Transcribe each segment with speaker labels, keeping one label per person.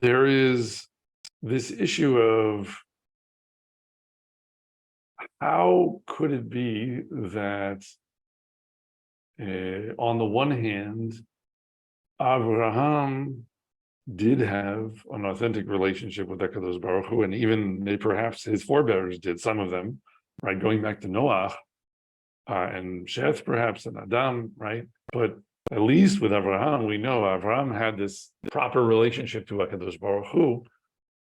Speaker 1: there is this issue of how could it be that on the one hand, Avraham did have an authentic relationship with HaKadosh Baruch Hu, and even perhaps his forebears did, some of them, right? Going back to Noach and Sheth, perhaps, and Adam, right? But at least with Avraham, we know Avraham had this proper relationship to HaKadosh Baruch Hu,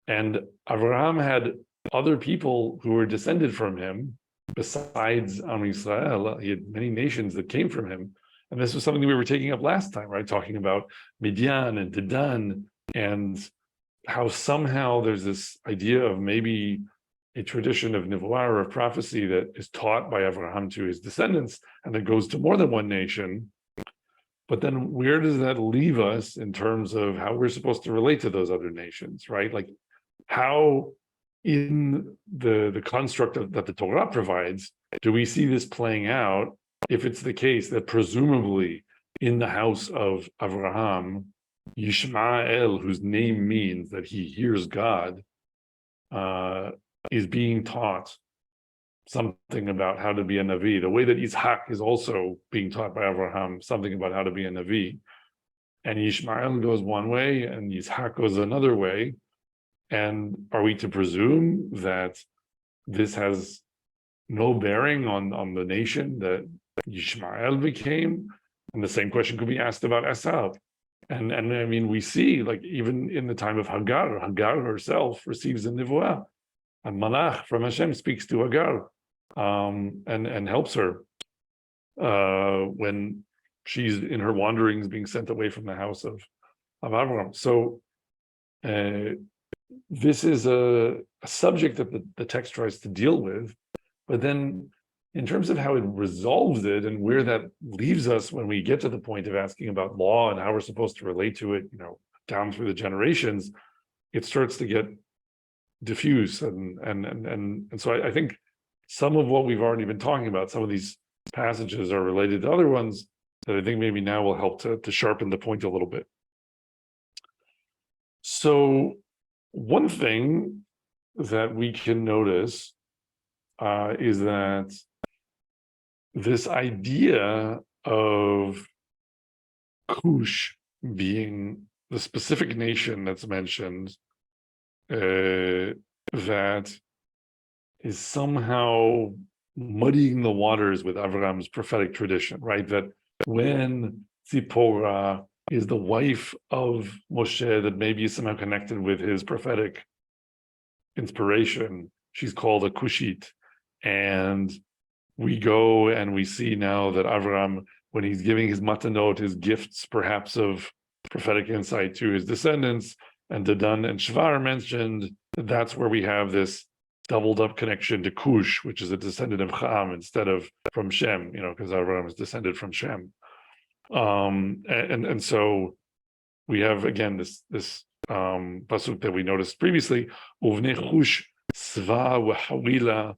Speaker 1: and Avraham had other people who were descended from him, besides Am Yisrael. He had many nations that came from him. And this was something that we were taking up last time, right? Talking about Midian and Dedan, and how somehow there's this idea of maybe a tradition of Nevuah, or of prophecy, that is taught by Avraham to his descendants, and that goes to more than one nation. But then where does that leave us in terms of how we're supposed to relate to those other nations, right? Like, how in the construct that the Torah provides, do we see this playing out, if it's the case that presumably in the house of Avraham, Yishmael, whose name means that he hears God, is being taught something about how to be a Navi, the way that Yitzhak is also being taught by Avraham something about how to be a Navi. And Yishmael goes one way and Yitzhak goes another way. And are we to presume that this has no bearing on the nation that Yishmael became? And the same question could be asked about Esav. And I mean, we see, like, even in the time of Hagar herself receives a nivuah. A malach from Hashem speaks to Hagar and helps her when she's in her wanderings, being sent away from the house of Abraham. So this is a subject that the text tries to deal with, but then in terms of how it resolves it and where that leaves us when we get to the point of asking about law and how we're supposed to relate to it, down through the generations, it starts to get diffuse. And so I think some of what we've already been talking about, some of these passages are related to other ones that I think maybe now will help to sharpen the point a little bit. So one thing that we can notice is that this idea of Cush being the specific nation that's mentioned, that is somehow muddying the waters with Avram's prophetic tradition, right? That when Zipporah is the wife of Moshe, that maybe is somehow connected with his prophetic inspiration, she's called a Cushite. And we go and we see now that Avram, when he's giving his matanot, his gifts perhaps of prophetic insight to his descendants, and Dedan and Shvar are mentioned, that's where we have this doubled up connection to Cush, which is a descendant of Cham instead of from Shem, because Avram is descended from Shem. And so we have again this pasuk that we noticed previously, Uvnei Cush Sva v'Hawila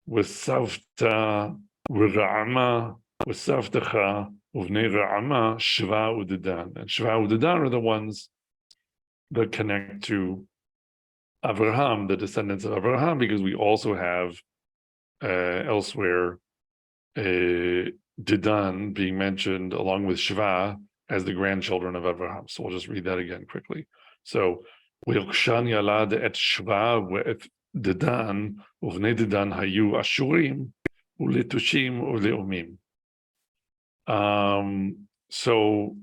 Speaker 1: v'Savta v'Ra'ama v'Savtacha Uvnei Ra'ama Shva u'Dedan. And Shva u'Dedan are the ones that connect to Avraham, the descendants of Avraham, because we also have elsewhere Dedan being mentioned along with Shva as the grandchildren of Avraham. So we'll just read that again quickly. So V'Yokshan yalad et Shva ve'et Dedan uvnei Dedan hayu Ashurim u'letushim u'leumim. So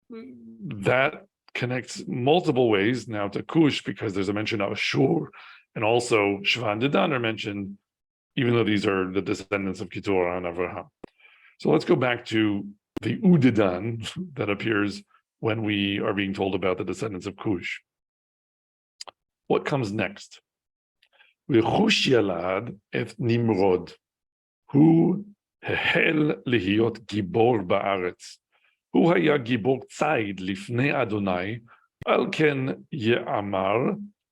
Speaker 1: that connects multiple ways now to Cush, because there's a mention of Ashur, and also Shva and Dedan are mentioned, even though these are the descendants of Keturah and Avraham. So let's go back to the Udedan that appears when we are being told about the descendants of Cush. What comes next? V'Cush yalad et Nimrod, hu hehel lihiyot gibor ba'aretz. הוא היה גיבור ציד לפני אדוני, על כן יאמר,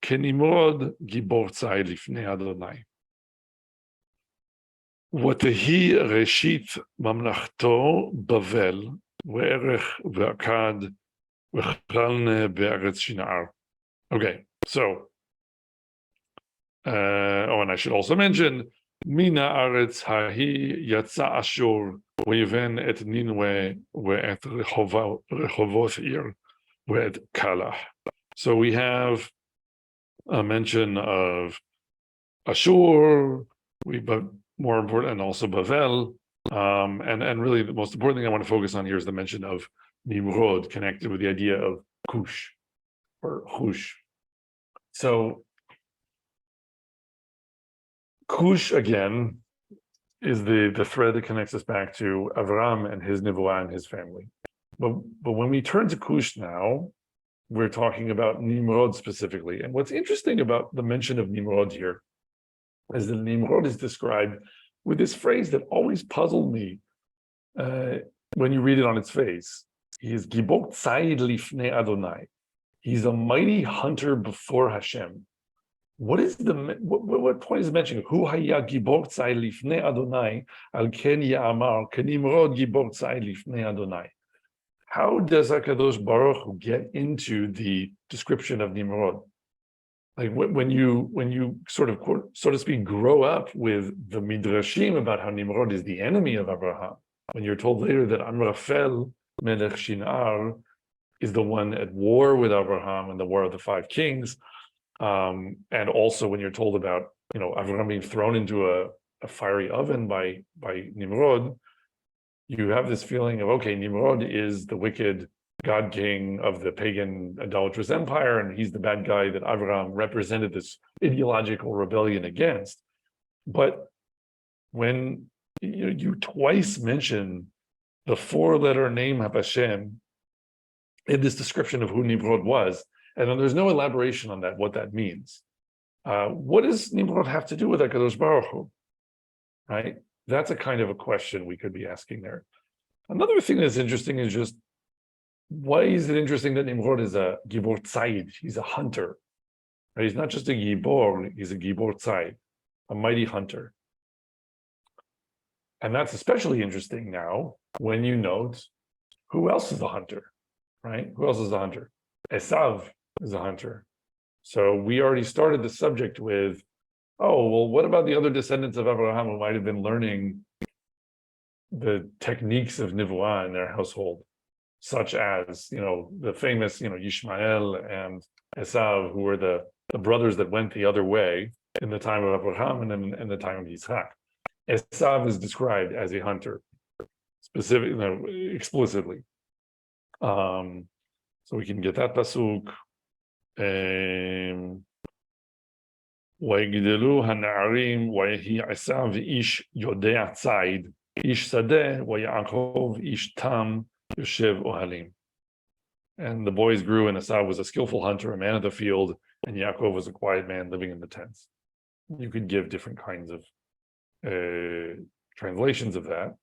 Speaker 1: כנמרוד גיבור ציד לפני אדוני. ותהי ראשית ממלכתו בבל, וערך ועקד, וכלנה בארץ שנער. Okay, so and I should also mention Mina Aretz Hahi Yatsa Ashur Weven et Ninwe We'et Rehovot Ir We'et Kalah. So we have a mention of Ashur, but more important, and also Bavel. And really the most important thing I want to focus on here is the mention of Nimrod connected with the idea of Kush or Hush. So Kush again is the thread that connects us back to Avram and his Nivuah and his family. But when we turn to Kush now, we're talking about Nimrod specifically. And what's interesting about the mention of Nimrod here is that Nimrod is described with this phrase that always puzzled me when you read it on its face. He is Gibor Tzayid Lifnei Adonai. He's a mighty hunter before Hashem. What is what point is it mentioning? Hu haya Gibor Tzayid Lifnei Adonai al ken ya'amar kenimrod Gibor Tzayid Lifnei Adonai. How does HaKadosh Baruch Hu get into the description of Nimrod? Like when you sort of, so to speak, grow up with the midrashim about how Nimrod is the enemy of Abraham, when you're told later that Amraphel Melech Shinar is the one at war with Abraham in the War of the Five Kings, and also when you're told about Abraham being thrown into a fiery oven by Nimrod, you have this feeling of, okay, Nimrod is the wicked god king of the pagan idolatrous empire, and he's the bad guy that Avraham represented this ideological rebellion against. But when you twice mention the four-letter name of Hashem in this description of who Nimrod was, and then there's no elaboration on that, what that means. What does Nimrod have to do with HaKadosh Baruch Hu? Right? That's a kind of a question we could be asking there. Another thing that's interesting is just, why is it interesting that Nimrod is a Gibor Tzayid? He's a hunter. Right? He's not just a Gibor, he's a Gibor Tzayid, a mighty hunter. And that's especially interesting now when you note who else is a hunter, right? Who else is a hunter? Esav is a hunter. So we already started the subject with, oh, well, what about the other descendants of Abraham who might have been learning the techniques of Nivuah in their household, such as, the famous, Yishmael and Esav, who were the brothers that went the other way in the time of Abraham and in the time of Yitzhak. Esav is described as a hunter, explicitly. So we can get that pasuk. ויגדלו הנערים ויהי עשיו איש יודע ציד, איש שדה ויעקב איש תם יושב אוהלים. And the boys grew, and Esau was a skillful hunter, a man of the field, and Yaakov was a quiet man living in the tents. You could give different kinds of translations of that.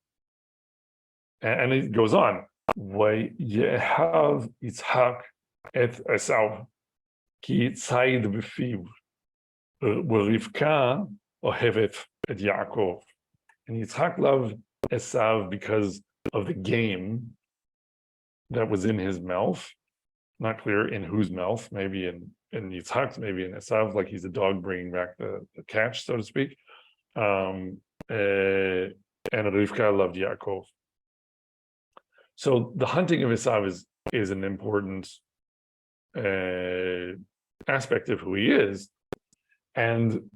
Speaker 1: And it goes on. ויהב יצחק את עשיו כי ציד בפיו. Rivka ohevet et Yaakov, and Yitzhak loved Esav because of the game that was in his mouth. Not clear in whose mouth, maybe in Yitzhak's, maybe in Esav, like he's a dog bringing back the catch, so to speak. And Rivka loved Yaakov. So the hunting of Esav is an important aspect of who he is. And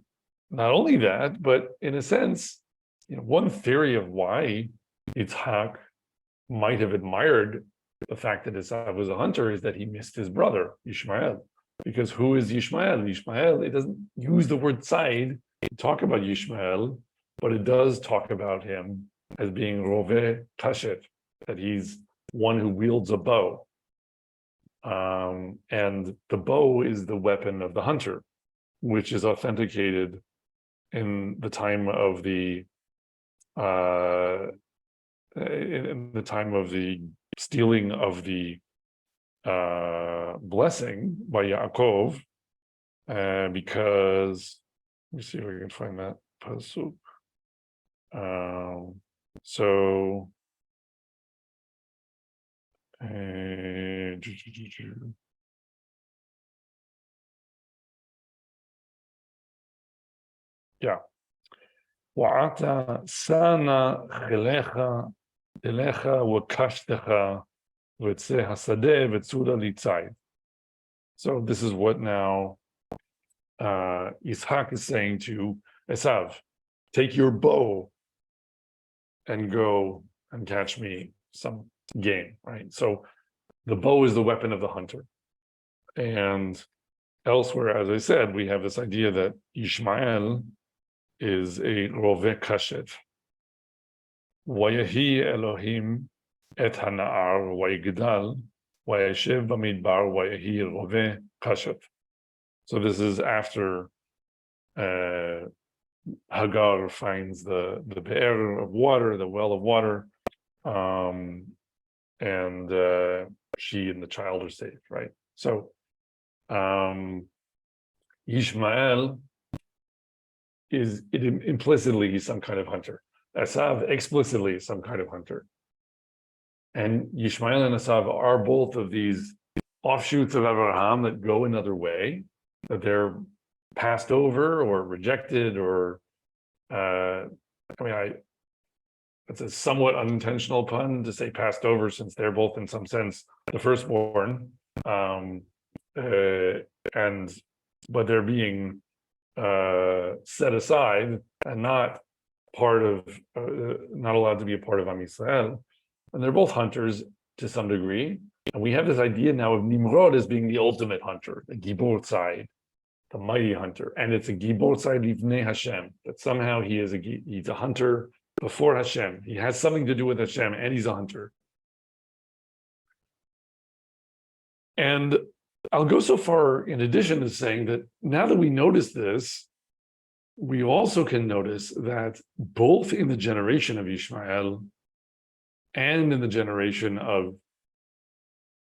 Speaker 1: not only that, but in a sense, one theory of why Yitzhak might have admired the fact that Esav was a hunter is that he missed his brother, Yishmael. Because who is Yishmael? Yishmael, it doesn't use the word tzayid to talk about Yishmael, but it does talk about him as being roveh kashet, that he's one who wields a bow. And the bow is the weapon of the hunter, which is authenticated in the time of the stealing of the blessing by Yaakov, because let me see if we can find that pasuk. So Yeah. Wa'ata sana chilecha elecha wakashtecha v'tzeh hasadeh v'tzura litzai. So this is what now Yitzhak is saying to Esav, take your bow and go and catch me some game, right? So the bow is the weapon of the hunter. And elsewhere, as I said, we have this idea that Ishmael is a roveh kashet. Vayehi Elohim et hana'ar vayigdal vayeshev bamidbar vayehi roveh kashet. So this is after Hagar finds the be'er of water, the well of water, and she and the child are saved, right? So Ishmael is implicitly he's some kind of hunter. Esav explicitly is some kind of hunter. And Ishmael and Esav are both of these offshoots of Abraham that go another way, that they're passed over or rejected, or it's a somewhat unintentional pun to say passed over, since they're both in some sense the firstborn, but they're being set aside and not part of, not allowed to be a part of Am Yisrael. And they're both hunters to some degree. And we have this idea now of Nimrod as being the ultimate hunter, the Gibor Tzai, the mighty hunter. And it's a Gibor Tzai Livnei Hashem, that somehow he's a hunter before Hashem. He has something to do with Hashem, and he's a hunter. And I'll go so far in addition to saying that now that we notice this, we also can notice that both in the generation of Ishmael and in the generation of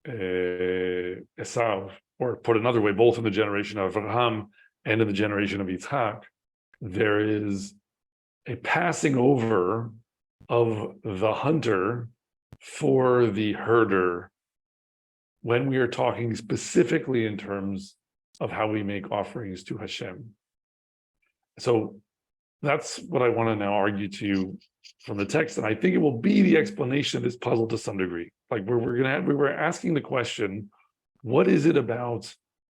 Speaker 1: Esav, or put another way, both in the generation of Abraham and in the generation of Yitzhak, there is a passing over of the hunter for the herder when we are talking specifically in terms of how we make offerings to Hashem. So that's what I want to now argue to you from the text, and I think it will be the explanation of this puzzle to some degree. Like we were asking the question, what is it about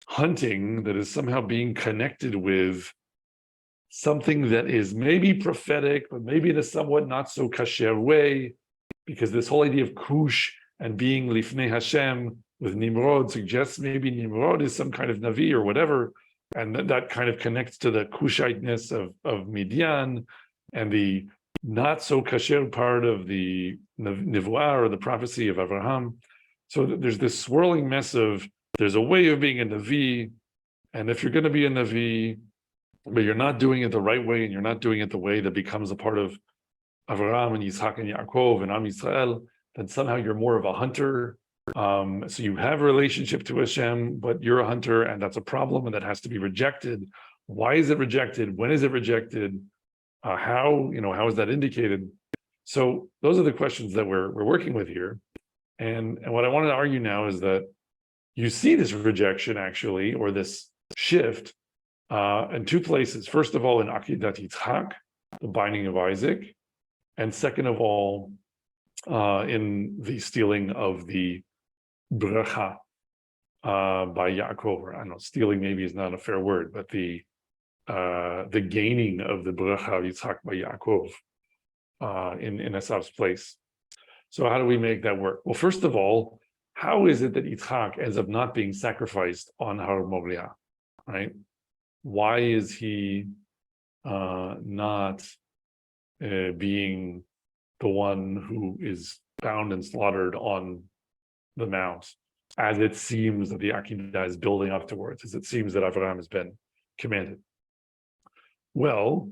Speaker 1: hunting that is somehow being connected with something that is maybe prophetic, but maybe in a somewhat not so kasher way, because this whole idea of kush and being lifnei Hashem with Nimrod suggests maybe Nimrod is some kind of Navi or whatever, and that kind of connects to the Kushiteness of Midian and the not so kasher part of the Nivuah or the prophecy of Abraham. So there's this swirling mess of, there's a way of being a Navi, and if you're going to be a Navi, but you're not doing it the right way, and you're not doing it the way that becomes a part of Avraham and Yitzhak and Yaakov and Am Yisrael, then somehow you're more of a hunter. So you have a relationship to Hashem, but you're a hunter, and that's a problem, and that has to be rejected. Why is it rejected? When is it rejected? How is that indicated? So those are the questions that we're working with here. And what I wanted to argue now is that you see this rejection actually, or this shift, in two places. First of all, in Akedat Yitzhak, the binding of Isaac, and second of all, in the stealing of the bracha by Yaakov. Or I don't know, stealing maybe is not a fair word, but the gaining of the bracha of Yitzhak by Yaakov in Esav's place. So how do we make that work? Well, first of all, how is it that Yitzhak ends up not being sacrificed on Har Moriah, right? Why is he not being the one who is bound and slaughtered on the mount, as it seems that the Akedah is building up towards, as it seems that Avraham has been commanded? Well,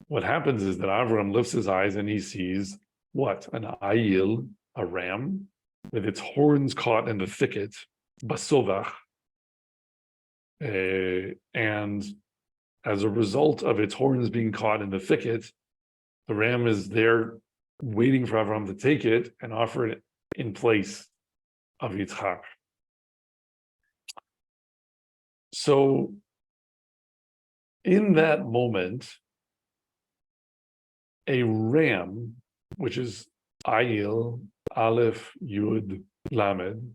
Speaker 1: what happens is that Avraham lifts his eyes and he sees what? An ayil, a ram, with its horns caught in the thicket, basovach, and as a result of its horns being caught in the thicket, the ram is there waiting for Avraham to take it and offer it in place of Yitzhak. So in that moment, a ram, which is Ayil, Aleph, Yud, Lamed,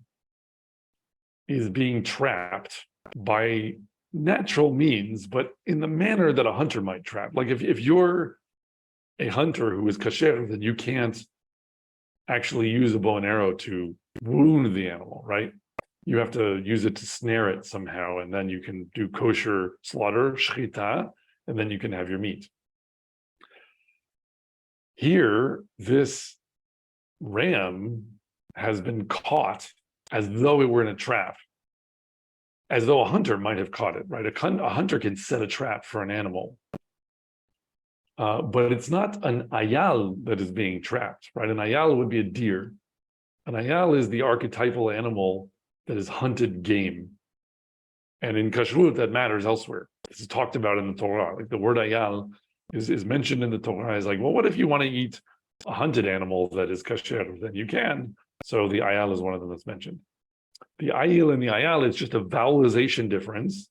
Speaker 1: is being trapped by natural means, but in the manner that a hunter might trap. Like if you're a hunter who is kasher, then you can't actually use a bow and arrow to wound the animal, right? You have to use it to snare it somehow, and then you can do kosher slaughter, shchita, and then you can have your meat. Here, this ram has been caught as though it were in a trap, as though a hunter might have caught it, right? A hunter can set a trap for an animal, but it's not an ayal that is being trapped, right? An ayal would be a deer. An ayal is the archetypal animal that is hunted game. And in kashrut, that matters elsewhere. This is talked about in the Torah. Like the word ayal is mentioned in the Torah. Is like, well, what if you want to eat a hunted animal that is kasher? Then you can. So the ayal is one of them that's mentioned. The ayil and the ayal is just a vowelization difference.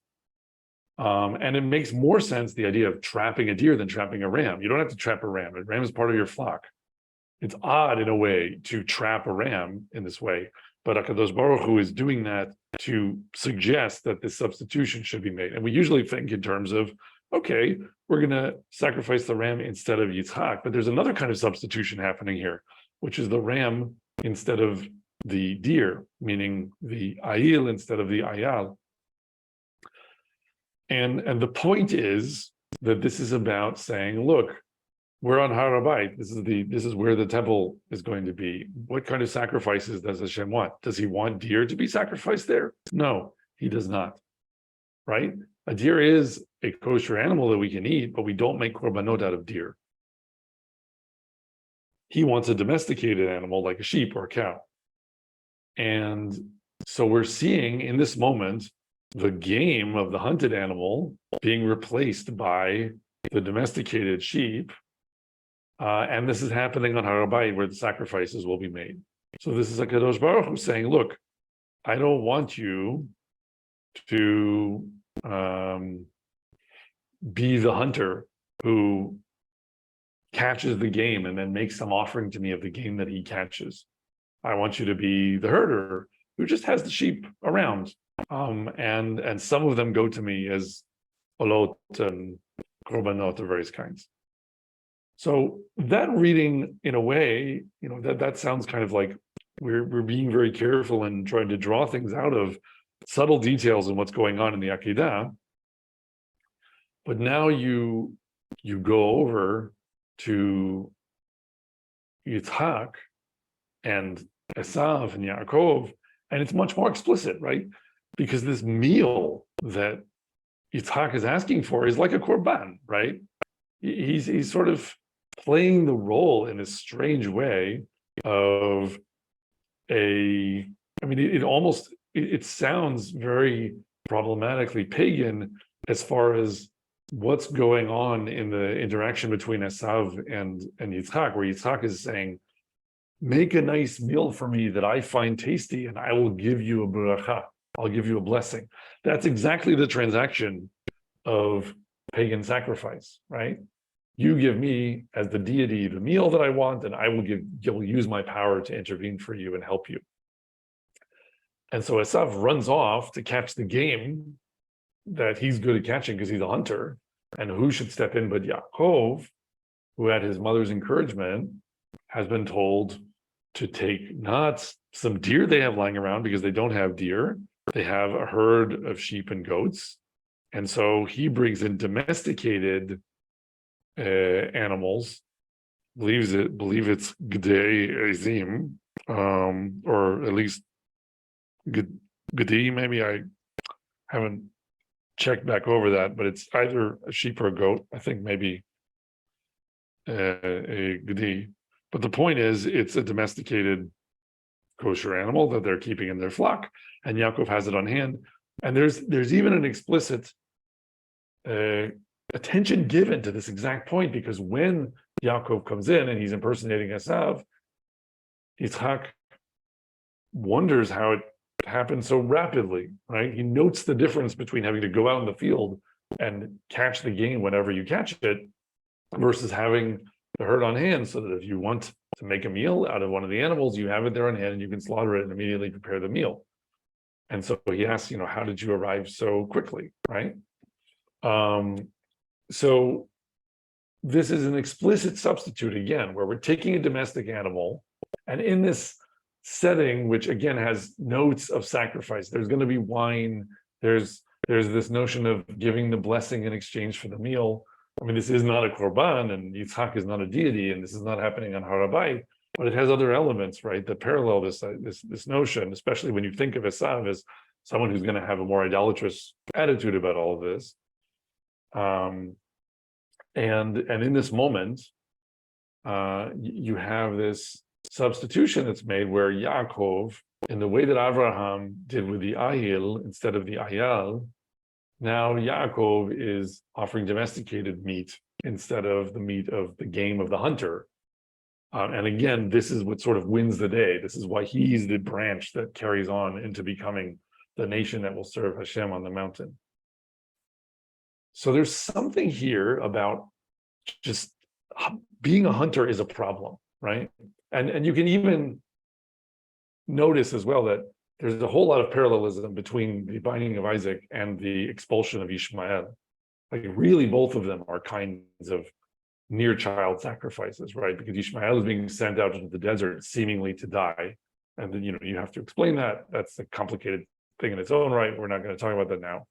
Speaker 1: And it makes more sense, the idea of trapping a deer than trapping a ram. You don't have to trap a ram. A ram is part of your flock. It's odd in a way to trap a ram in this way, but HaKadosh Baruch Hu is doing that to suggest that this substitution should be made. And we usually think in terms of, okay, we're going to sacrifice the ram instead of Yitzhak, but there's another kind of substitution happening here, which is the ram instead of the deer, meaning the ayil instead of the ayal. And the point is that this is about saying, look, we're on Har HaBayit. This is where the temple is going to be. What kind of sacrifices does Hashem want? Does he want deer to be sacrificed there? No, he does not. Right? A deer is a kosher animal that we can eat, but we don't make korbanot out of deer. He wants a domesticated animal like a sheep or a cow. And so we're seeing in this moment the game of the hunted animal being replaced by the domesticated sheep. And this is happening on Har HaBayit where the sacrifices will be made. So this is HaKadosh Baruch Hu saying, look, I don't want you to be the hunter who catches the game and then makes some offering to me of the game that he catches. I want you to be the herder who just has the sheep around. And some of them go to me as olot and korbanot of various kinds. So that reading, in a way, that sounds kind of like we're being very careful and trying to draw things out of subtle details in what's going on in the Akedah. But now you go over to Yitzhak and Esav and Yaakov, and it's much more explicit, right? Because this meal that Yitzhak is asking for is like a korban, right? He's sort of playing the role in a strange way of it sounds very problematically pagan as far as what's going on in the interaction between Esav and Yitzhak, where Yitzhak is saying, make a nice meal for me that I find tasty and I will give you a bracha. I'll give you a blessing. That's exactly the transaction of pagan sacrifice, right? You give me as the deity the meal that I want, and you'll use my power to intervene for you and help you. And so Esav runs off to catch the game that he's good at catching because he's a hunter. And who should step in but Yaakov, who at his mother's encouragement has been told to take not some deer they have lying around because they don't have deer. They have a herd of sheep and goats. And so he brings in domesticated animals, believe it's Gdei Ezim, or at least Gdi, maybe I haven't checked back over that, but it's either a sheep or a goat. I think maybe a Gdi. But the point is, it's a domesticated kosher animal that they're keeping in their flock, and Yaakov has it on hand. And there's even an explicit attention given to this exact point, because when Yaakov comes in and he's impersonating Esav, Yitzhak wonders how it happened so rapidly, right? He notes the difference between having to go out in the field and catch the game whenever you catch it versus having the herd on hand so that if you want to make a meal out of one of the animals, you have it there on hand and you can slaughter it and immediately prepare the meal. And so he asks, how did you arrive so quickly, right? So this is an explicit substitute again, where we're taking a domestic animal, and in this setting, which again has notes of sacrifice, there's going to be wine, there's this notion of giving the blessing in exchange for the meal. I mean, this is not a korban, and Yitzhak is not a deity, and this is not happening on Har HaBayit, but it has other elements, right, that parallel this notion, especially when you think of Esav as someone who's going to have a more idolatrous attitude about all of this. And in this moment, you have this substitution that's made where Yaakov, in the way that Avraham did with the Ahil instead of the Ayal, now Yaakov is offering domesticated meat instead of the meat of the game of the hunter. And again, this is what sort of wins the day. This is why he's the branch that carries on into becoming the nation that will serve Hashem on the mountain. So there's something here about just being a hunter is a problem, right? And you can even notice as well that there's a whole lot of parallelism between the binding of Isaac and the expulsion of Ishmael. Like really both of them are kinds of near child sacrifices, right? Because Ishmael is being sent out into the desert seemingly to die. And then, you have to explain that. That's a complicated thing in its own right. We're not going to talk about that now.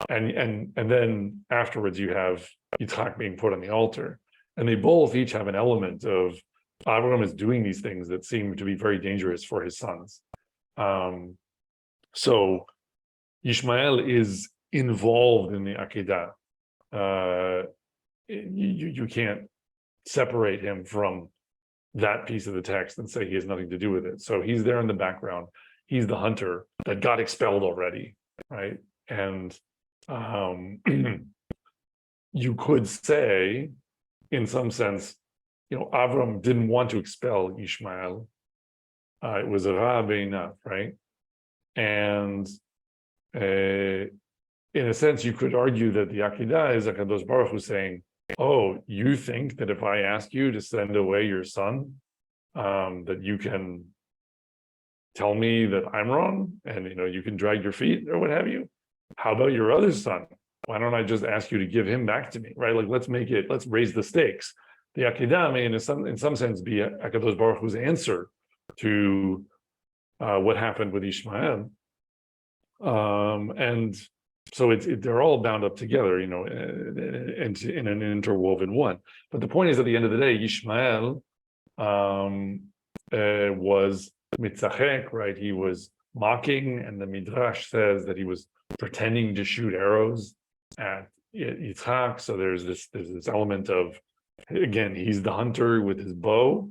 Speaker 1: And then afterwards you have Yitzhak being put on the altar, and they both each have an element of Abraham is doing these things that seem to be very dangerous for his sons. So Ishmael is involved in the Akedah. You can't separate him from that piece of the text and say he has nothing to do with it. So he's there in the background. He's the hunter that got expelled already, right? And you could say, in some sense, Avram didn't want to expel Ishmael. It was a ra beinav, right? And in a sense, you could argue that the Akedah is HaKadosh Baruch Hu saying, oh, you think that if I ask you to send away your son, that you can tell me that I'm wrong, and you can drag your feet or what have you? How about your other son? Why don't I just ask you to give him back to me, right? Like, let's raise the stakes. The Akedah may, in some sense, be HaKadosh Baruch Hu's answer to what happened with Ishmael. And so they're all bound up together, and in an interwoven one. But the point is, at the end of the day, Ishmael was mitzachek, right? He was mocking, and the Midrash says that he was pretending to shoot arrows at Yitzhak. So there's this element of, again, he's the hunter with his bow.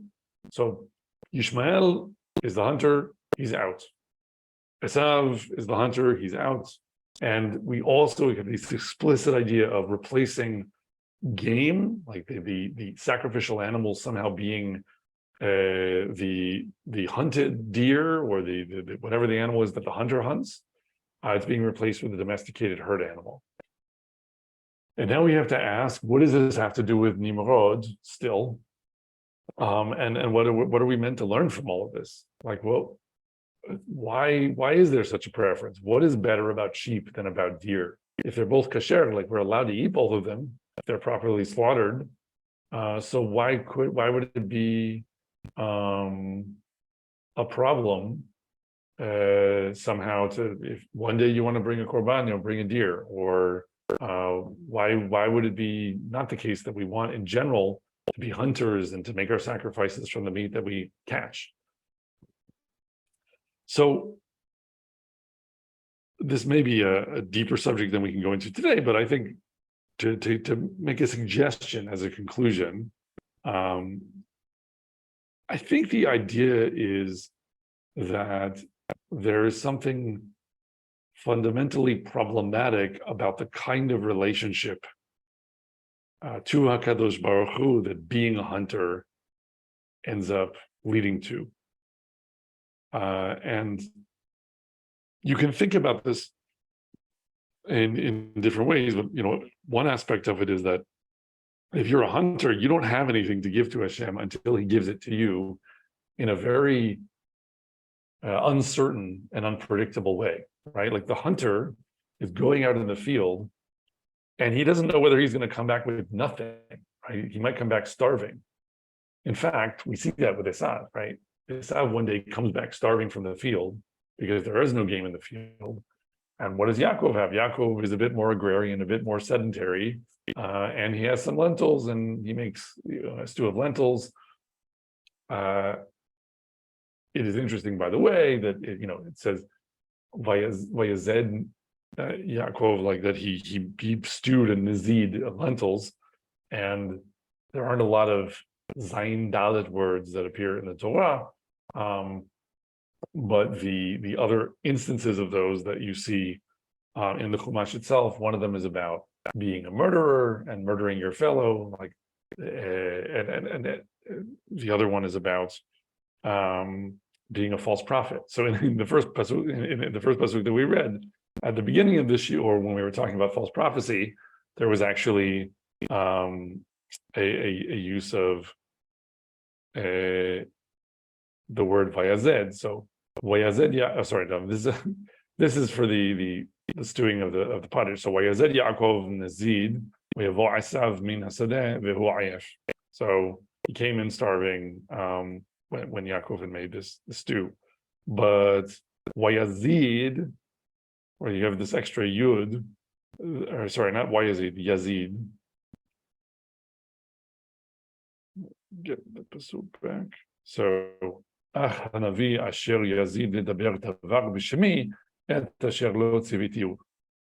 Speaker 1: So Ishmael is the hunter, he's out. Esav is the hunter, he's out. And we also have this explicit idea of replacing game, like the sacrificial animal somehow being the hunted deer, or the whatever the animal is that the hunter hunts. It's being replaced with a domesticated herd animal. And now we have to ask, what does this have to do with Nimrod still? And what are we meant to learn from all of this? Like, well, why is there such a preference? What is better about sheep than about deer? If they're both kasher, like we're allowed to eat both of them if they're properly slaughtered. So why would it be a problem somehow if one day you want to bring a korban, bring a deer? Or why would it be not the case that we want in general to be hunters and to make our sacrifices from the meat that we catch? So this may be a deeper subject than we can go into today, but I think to make a suggestion as a conclusion, I think the idea is that there is something fundamentally problematic about the kind of relationship to HaKadosh Baruch Hu that being a hunter ends up leading to. And you can think about this in different ways, but one aspect of it is that If you're a hunter, you don't have anything to give to Hashem until he gives it to you in a very uncertain and unpredictable way, right? Like the hunter is going out in the field and he doesn't know whether he's going to come back with nothing, right? He might come back starving. In fact, we see that with Esav, right? Esav one day comes back starving from the field because there is no game in the field. And what does Yaakov have? Yaakov is a bit more agrarian, a bit more sedentary, and he has some lentils, and he makes a stew of lentils. It is interesting, by the way, that it says Vayazed Yaakov, like that he stewed a nizid of lentils, and there aren't a lot of Zayin Dalet words that appear in the Torah. But the other instances of those that you see in the Chumash itself, one of them is about being a murderer and murdering your fellow, like, and the other one is about being a false prophet. So in the first pasuk, in the first pasuk that we read at the beginning of this year, or when we were talking about false prophecy, there was actually a use of the word vayazed. So vayazed, this is for the stewing of the pottage. So vayazed Yaakov nazid v'yavo asav min hasadeh v'hu ayesh. So he came in starving when Yaakov had made the stew. But vayazid, where you have this extra yud, or sorry, not vayazid, yazid. Get the pasuk back. So Hanavi asher yazid ledaber davar b'shemi et asher lo tzivitihu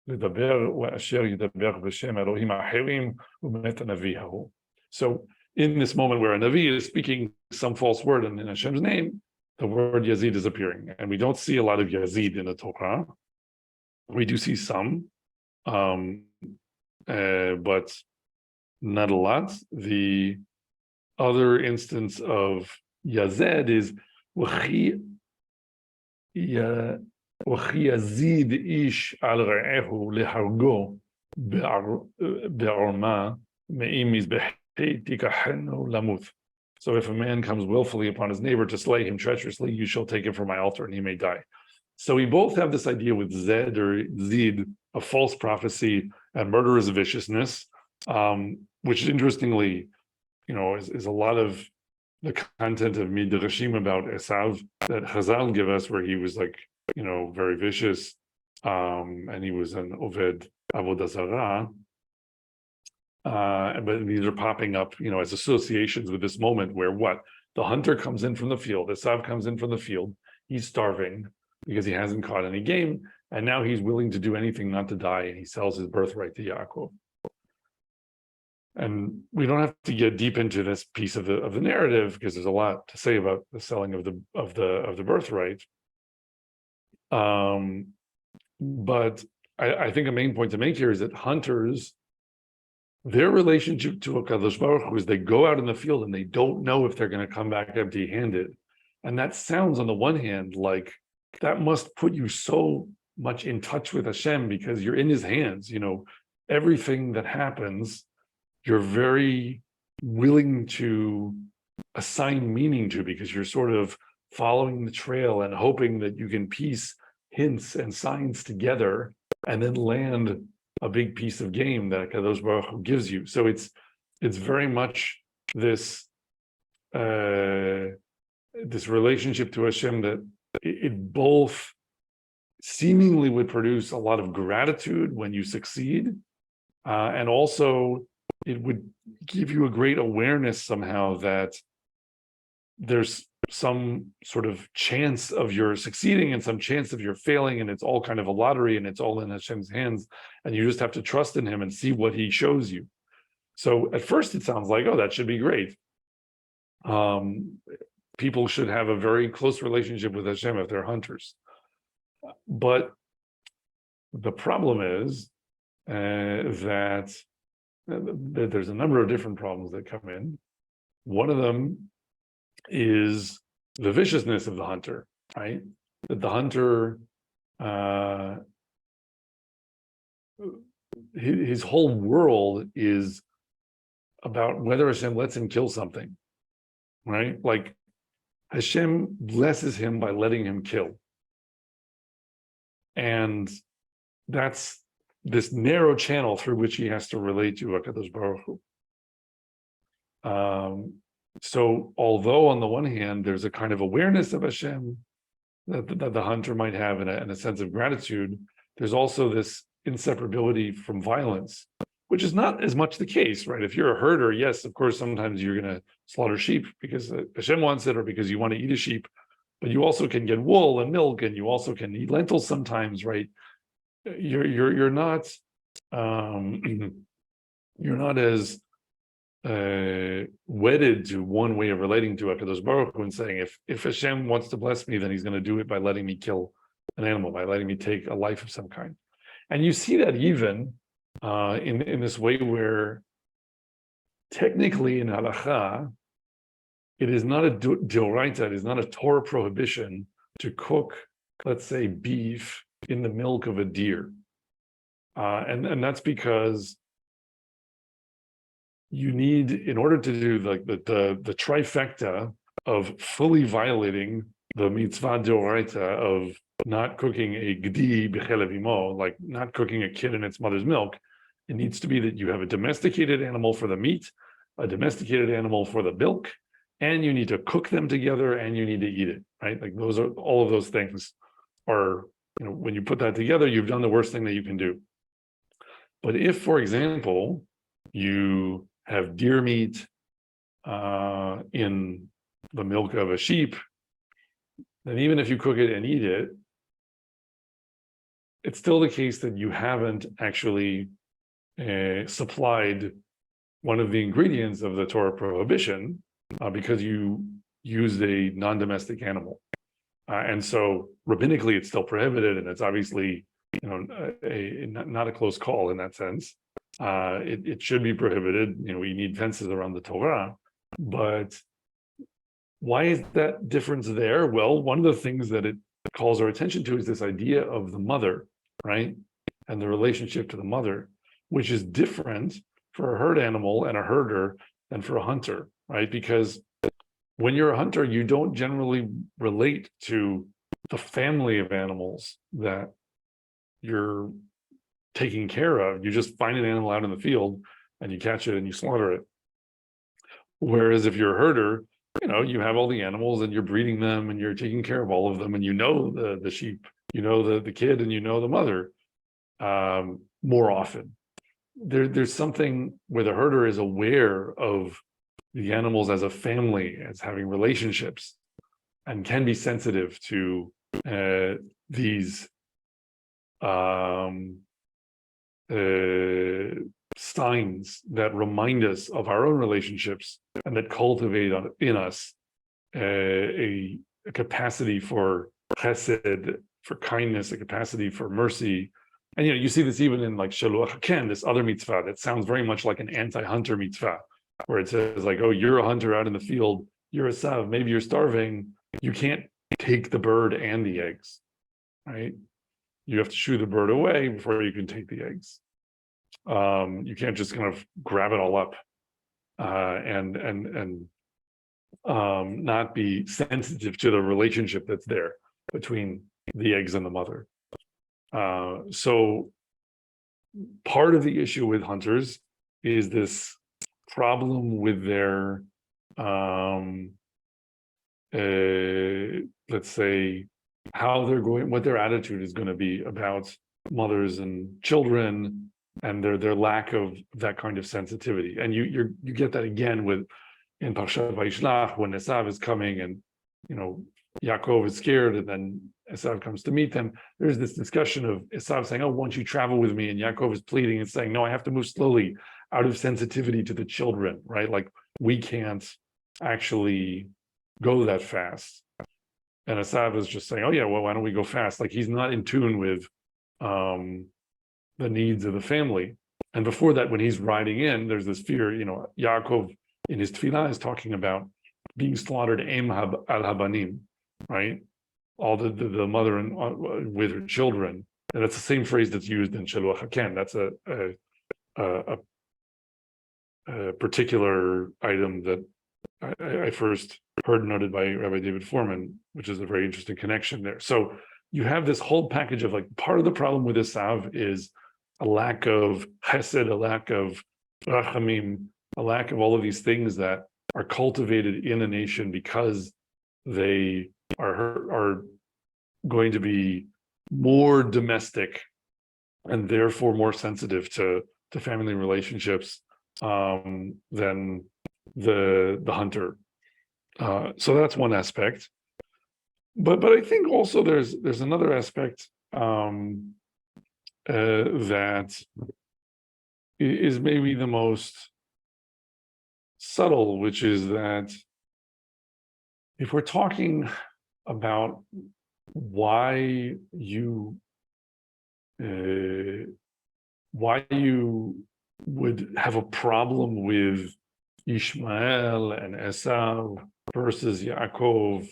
Speaker 1: ledaber asher yedaber b'shem Elohim acherim u'met hanavi hahu. So in this moment where a navi is speaking some false word in Hashem's name, the word yazid is appearing, and we don't see a lot of yazid in the Torah. We do see some, but not a lot. The other instance of yazed is Wachi yazid ish al re'ehu lehargo be'orma me'im mizbehi tikachenu lamuth. So if a man comes willfully upon his neighbor to slay him treacherously, you shall take him from my altar and he may die. So we both have this idea with zed or zid, a false prophecy, and murderous viciousness, which interestingly, is a lot of the content of Midrashim about Esav that Chazal give us, where he was like, very vicious, and he was an Oved Avodah Zarah. But these are popping up, as associations with this moment where the hunter comes in from the field, Esav comes in from the field, he's starving because he hasn't caught any game, and now he's willing to do anything not to die, and he sells his birthright to Yaakov. And we don't have to get deep into this piece of the narrative because there's a lot to say about the selling of the birthright. But I think a main point to make here is that hunters, their relationship to HaKadosh Baruch Hu is they go out in the field and they don't know if they're going to come back empty-handed. And that sounds, on the one hand, like that must put you so much in touch with Hashem because you're in his hands. Everything that happens, you're very willing to assign meaning to because you're sort of following the trail and hoping that you can piece hints and signs together and then land a big piece of game that Kadosh Baruch Hu gives you. So it's very much this this relationship to Hashem that it both seemingly would produce a lot of gratitude when you succeed, and also it would give you a great awareness somehow that there's some sort of chance of your succeeding and some chance of your failing, and it's all kind of a lottery and it's all in Hashem's hands, and you just have to trust in him and see what he shows you. So at first it sounds like, oh, that should be great. People should have a very close relationship with Hashem if they're hunters. But the problem is that there's a number of different problems that come in. One of them is the viciousness of the hunter, right? That the hunter, his whole world is about whether Hashem lets him kill something, right? Like Hashem blesses him by letting him kill. And that's this narrow channel through which he has to relate to HaKadosh Baruch Hu. So although on the one hand, there's a kind of awareness of Hashem that the hunter might have and a sense of gratitude, there's also this inseparability from violence, which is not as much the case, right? If you're a herder, yes, of course, sometimes you're going to slaughter sheep because Hashem wants it or because you want to eat a sheep, but you also can get wool and milk, and you also can eat lentils sometimes, right? You're not you're not as wedded to one way of relating to HaKadosh Baruch Hu and saying, if Hashem wants to bless me, then he's going to do it by letting me kill an animal, by letting me take a life of some kind. And you see that even in this way where technically in halakha, it is not a deoraita, it is not a Torah prohibition to cook, let's say, beef in the milk of a deer. And that's because you need, in order to do the trifecta of fully violating the mitzvah deoraita of not cooking a gdi b'chelev imo, like not cooking a kid in its mother's milk, it needs to be that you have a domesticated animal for the meat, a domesticated animal for the milk, and you need to cook them together and you need to eat it, right? Like those are, all of those things are, when you put that together, you've done the worst thing that you can do. But if, for example, you have deer meat in the milk of a sheep, then even if you cook it and eat it, it's still the case that you haven't actually supplied one of the ingredients of the Torah prohibition because you used a non-domestic animal. And so rabbinically, it's still prohibited, and it's obviously not a close call in that sense. It should be prohibited. We need fences around the Torah, but why is that difference there? Well, one of the things that it calls our attention to is this idea of the mother, right? And the relationship to the mother, which is different for a herd animal and a herder than for a hunter, right? Because when you're a hunter, you don't generally relate to the family of animals that you're taking care of. You just find an animal out in the field and you catch it and you slaughter it. Whereas if you're a herder, you have all the animals and you're breeding them and you're taking care of all of them, and the sheep, the kid, and the mother more often. There's something where the herder is aware of the animals as a family, as having relationships, and can be sensitive to these signs that remind us of our own relationships and that cultivate in us a capacity for chesed, for kindness, a capacity for mercy. And you see this even in like Shaluach Haken, this other mitzvah that sounds very much like an anti-hunter mitzvah, where it says like, oh, you're a hunter out in the field, you're a sav, maybe you're starving, you can't take the bird and the eggs, right? You have to shoo the bird away before you can take the eggs. You can't just kind of grab it all up and not be sensitive to the relationship that's there between the eggs and the mother. So part of the issue with hunters is this problem with their, let's say, what their attitude is going to be about mothers and children, and their lack of that kind of sensitivity. And you get that again in Parshat Vayishlach, when Esav is coming and Yaakov is scared, and then Esav comes to meet them. There's this discussion of Esav saying, oh, won't you travel with me? And Yaakov is pleading and saying, no, I have to move slowly out of sensitivity to the children, right? Like we can't actually go that fast. And Esav is just saying, oh yeah, well, why don't we go fast? Like he's not in tune with the needs of the family. And before that, when he's riding in, there's this fear, Yaakov in his tefillah is talking about being slaughtered al habanim, right? All the mother and with her children. And that's the same phrase that's used in Shaluach Haken. That's a particular item that I first heard noted by Rabbi David Foreman, which is a very interesting connection there. So you have this whole package of like, part of the problem with Esav is a lack of chesed, a lack of rachamim, a lack of all of these things that are cultivated in a nation because they are going to be more domestic and therefore more sensitive to family relationships than the hunter. So that's one aspect. But I think also there's another aspect that is maybe the most subtle, which is that if we're talking about why you would have a problem with Ishmael and Esau versus Yaakov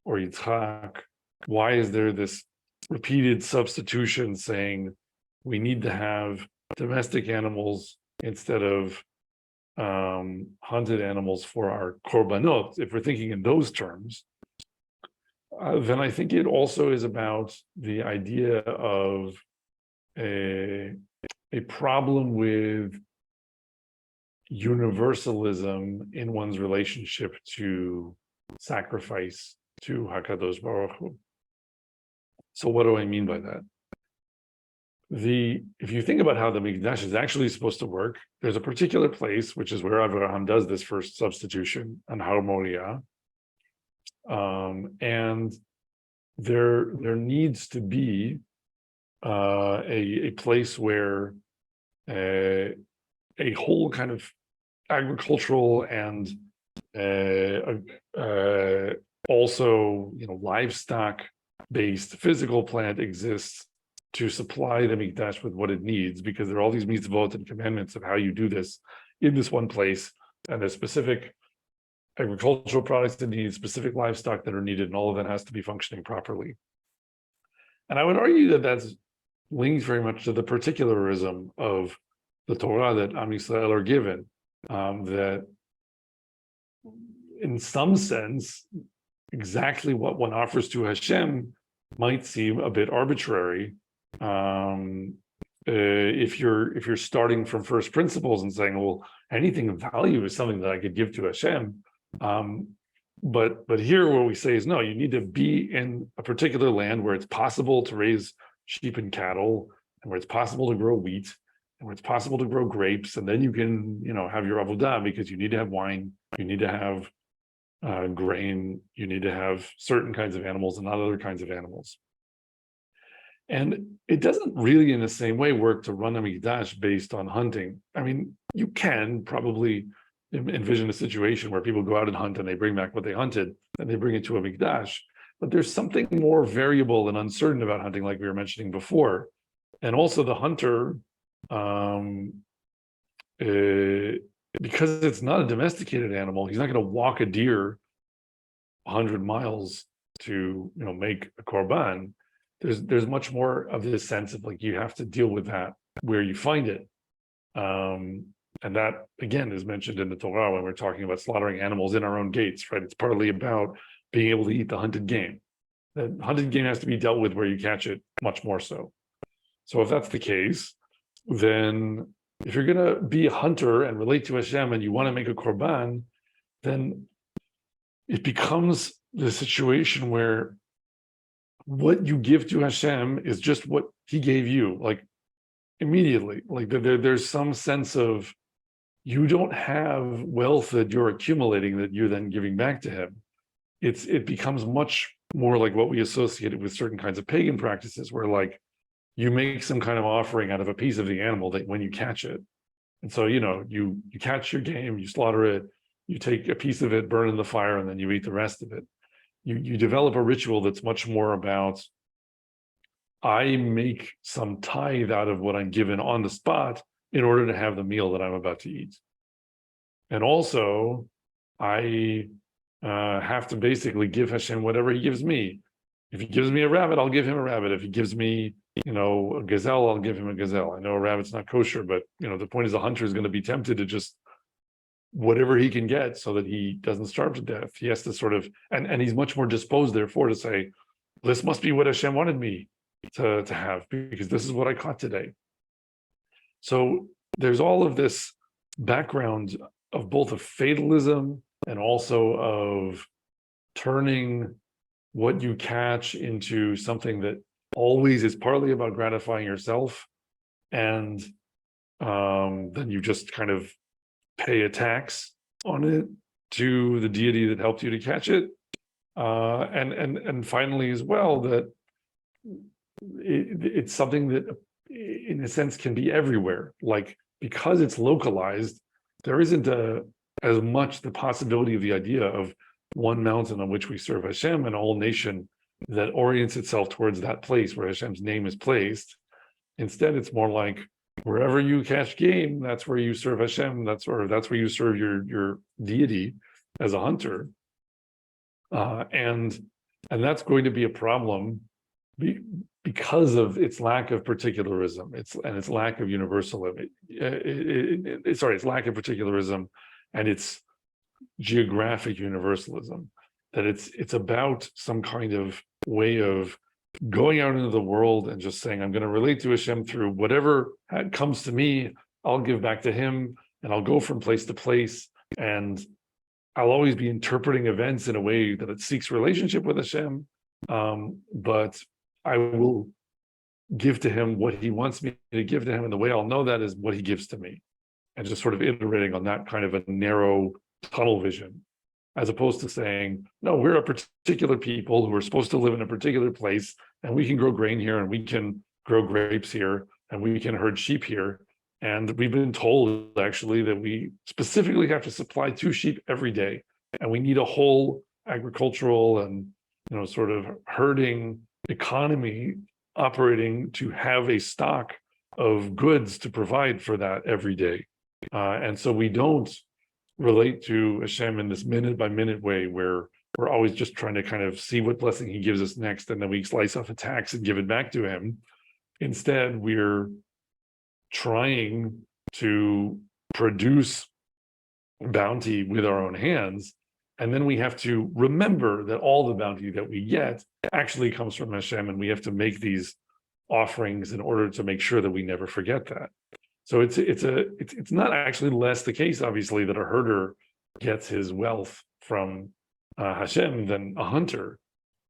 Speaker 1: or Yitzchak, why is there this repeated substitution saying we need to have domestic animals instead of hunted animals for our korbanot? If we're thinking in those terms, then I think it also is about the idea of a problem with universalism in one's relationship to sacrifice to Hakadosh Baruch Hu. So what do I mean by that? If you think about how the Mikdash is actually supposed to work, there's a particular place, which is where Avraham does this first substitution on Har Moriah. And there needs to be a place where a whole kind of agricultural and also livestock based physical plant exists to supply the Mikdash with what it needs, because there are all these mitzvot and commandments of how you do this in this one place, and there's specific agricultural products that need, specific livestock that are needed, and all of that has to be functioning properly. And I would argue that that's linked very much to the particularism of the Torah that Am Yisrael are given, that in some sense, exactly what one offers to Hashem might seem a bit arbitrary if you're starting from first principles and saying, well, anything of value is something that I could give to Hashem. But here what we say is, no, you need to be in a particular land where it's possible to raise sheep and cattle, and where it's possible to grow wheat, and where it's possible to grow grapes, and then you can have your avodah, because you need to have wine, you need to have grain, you need to have certain kinds of animals and not other kinds of animals. And it doesn't really in the same way work to run a mikdash based on hunting. I mean, you can probably envision a situation where people go out and hunt and they bring back what they hunted and they bring it to a mikdash, but there's something more variable and uncertain about hunting, like we were mentioning before. And also the hunter, because it's not a domesticated animal, he's not going to walk a deer 100 miles to make a korban. There's much more of this sense of like you have to deal with that where you find it, and that again is mentioned in the Torah when we're talking about slaughtering animals in our own gates, right? It's partly about being able to eat the hunted game. The hunted game has to be dealt with where you catch it, much more so. So if that's the case, then if you're going to be a hunter and relate to Hashem and you want to make a korban, then it becomes the situation where what you give to Hashem is just what he gave you, like immediately. Like there's some sense of you don't have wealth that you're accumulating that you're then giving back to him. It becomes much more like what we associated with certain kinds of pagan practices, where like you make some kind of offering out of a piece of the animal that when you catch it. And so, you catch your game, you slaughter it, you take a piece of it, burn in the fire, and then you eat the rest of it. You develop a ritual that's much more about, I make some tithe out of what I'm given on the spot in order to have the meal that I'm about to eat. And also, I have to basically give Hashem whatever he gives me. If he gives me a rabbit, I'll give him a rabbit. If he gives me, a gazelle, I'll give him a gazelle. I know a rabbit's not kosher, but the point is the hunter is going to be tempted to just whatever he can get so that he doesn't starve to death. He has to sort of, and he's much more disposed, therefore, to say, this must be what Hashem wanted me to have, because this is what I caught today. So there's all of this background of both of fatalism and also of turning what you catch into something that always is partly about gratifying yourself, and then you just kind of pay a tax on it to the deity that helped you to catch it, and finally as well that it's something that in a sense can be everywhere. Like, because it's localized, there isn't as much the possibility of the idea of one mountain on which we serve Hashem and a whole nation that orients itself towards that place where Hashem's name is placed. Instead, it's more like wherever you catch game, that's where you serve Hashem. That's where you serve your deity as a hunter, and that's going to be a problem because of its lack of particularism. Its lack of universalism. Its lack of particularism and its geographic universalism. That it's about some kind of way of going out into the world and just saying, I'm going to relate to Hashem through whatever comes to me. I'll give back to Him, and I'll go from place to place, and I'll always be interpreting events in a way that it seeks relationship with Hashem, but I will give to Him what He wants me to give to Him, and the way I'll know that is what He gives to me, and just sort of iterating on that kind of a narrow tunnel vision, as opposed to saying, no, we're a particular people who are supposed to live in a particular place, and we can grow grain here, and we can grow grapes here, and we can herd sheep here. And we've been told, actually, that we specifically have to supply 2 sheep every day, and we need a whole agricultural and sort of herding economy operating to have a stock of goods to provide for that every day. And so we don't relate to Hashem in this minute by minute way where we're always just trying to kind of see what blessing He gives us next, and then we slice off a tax and give it back to Him. Instead, we're trying to produce bounty with our own hands, and then we have to remember that all the bounty that we get actually comes from Hashem, and we have to make these offerings in order to make sure that we never forget that. So it's not actually less the case, obviously, that a herder gets his wealth from Hashem than a hunter,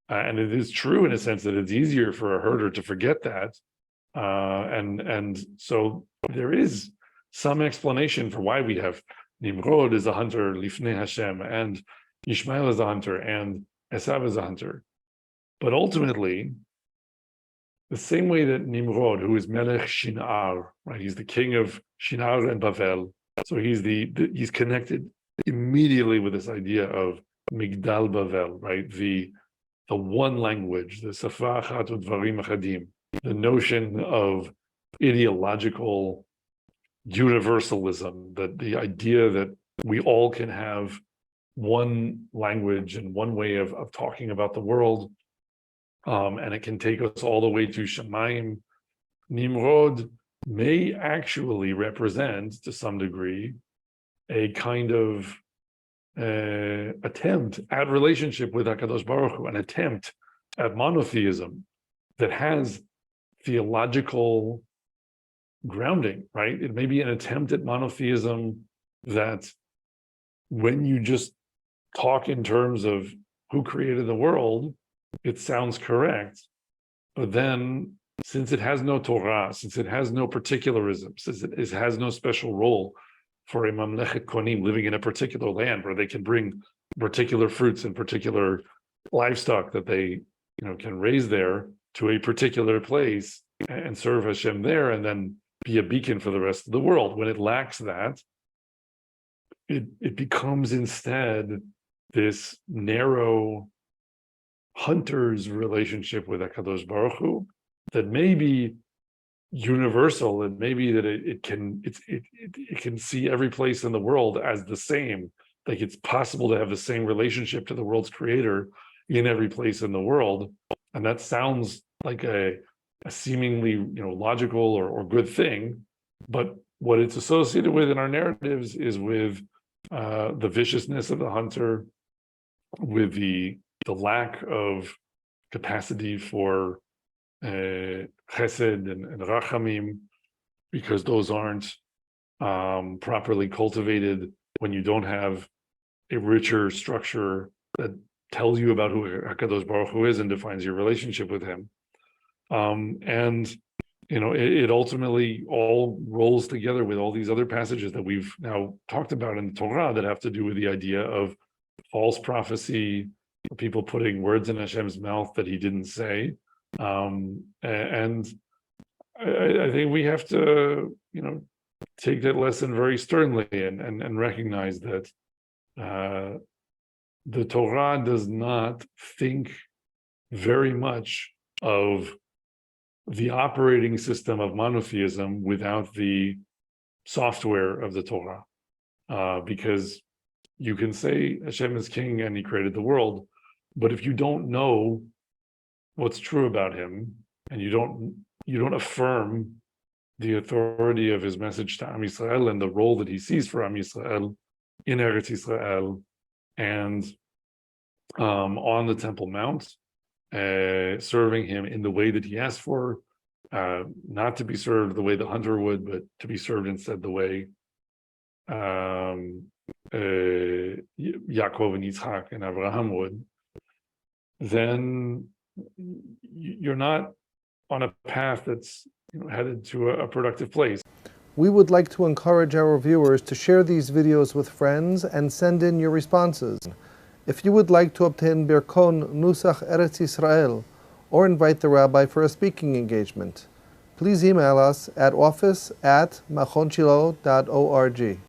Speaker 1: and it is true in a sense that it's easier for a herder to forget that, and so there is some explanation for why we have Nimrod as a hunter, Lifnei Hashem, and Ishmael as a hunter, and Esav as a hunter. But ultimately, the same way that Nimrod, who is Melech Shinar, right? He's the king of Shinar and Bavel. So he's connected immediately with this idea of Migdal Bavel, right? The one language, the Safa Achat Udvarim Achadim, the notion of ideological universalism, that the idea that we all can have one language and one way of talking about the world, and it can take us all the way to Shemaim. Nimrod may actually represent, to some degree, a kind of attempt at relationship with HaKadosh Baruch Hu, an attempt at monotheism that has theological grounding, right? It may be an attempt at monotheism that, when you just talk in terms of who created the world, it sounds correct. But then, since it has no Torah, since it has no particularism, since it has no special role for a Mamlechet Kohanim living in a particular land where they can bring particular fruits and particular livestock that they can raise there to a particular place and serve Hashem there, and then be a beacon for the rest of the world. When it lacks that, it becomes instead this narrow hunter's relationship with HaKadosh Baruch Hu that may be universal, and maybe that it can see every place in the world as the same. Like, it's possible to have the same relationship to the world's creator in every place in the world, and that sounds like a seemingly logical or good thing. But what it's associated with in our narratives is with the viciousness of the hunter, with the lack of capacity for chesed and rachamim, because those aren't properly cultivated when you don't have a richer structure that tells you about who HaKadosh Baruch Hu is and defines your relationship with him. And it ultimately all rolls together with all these other passages that we've now talked about in the Torah that have to do with the idea of false prophecy, people putting words in Hashem's mouth that he didn't say. And I think we have to, take that lesson very sternly and recognize that the Torah does not think very much of the operating system of monotheism without the software of the Torah, because you can say Hashem is king and he created the world, but if you don't know what's true about him and you don't affirm the authority of his message to Am Yisrael and the role that he sees for Am Yisrael in Eretz Yisrael and on the Temple Mount, serving him in the way that he asked for, not to be served the way the hunter would, but to be served instead the way Yaakov and Yitzhak and Abraham would, then you're not on a path that's headed to a productive place.
Speaker 2: We would like to encourage our viewers to share these videos with friends and send in your responses. If you would like to obtain Birkon Nusach Eretz Yisrael or invite the rabbi for a speaking engagement, please email us at office@machonshilo.org.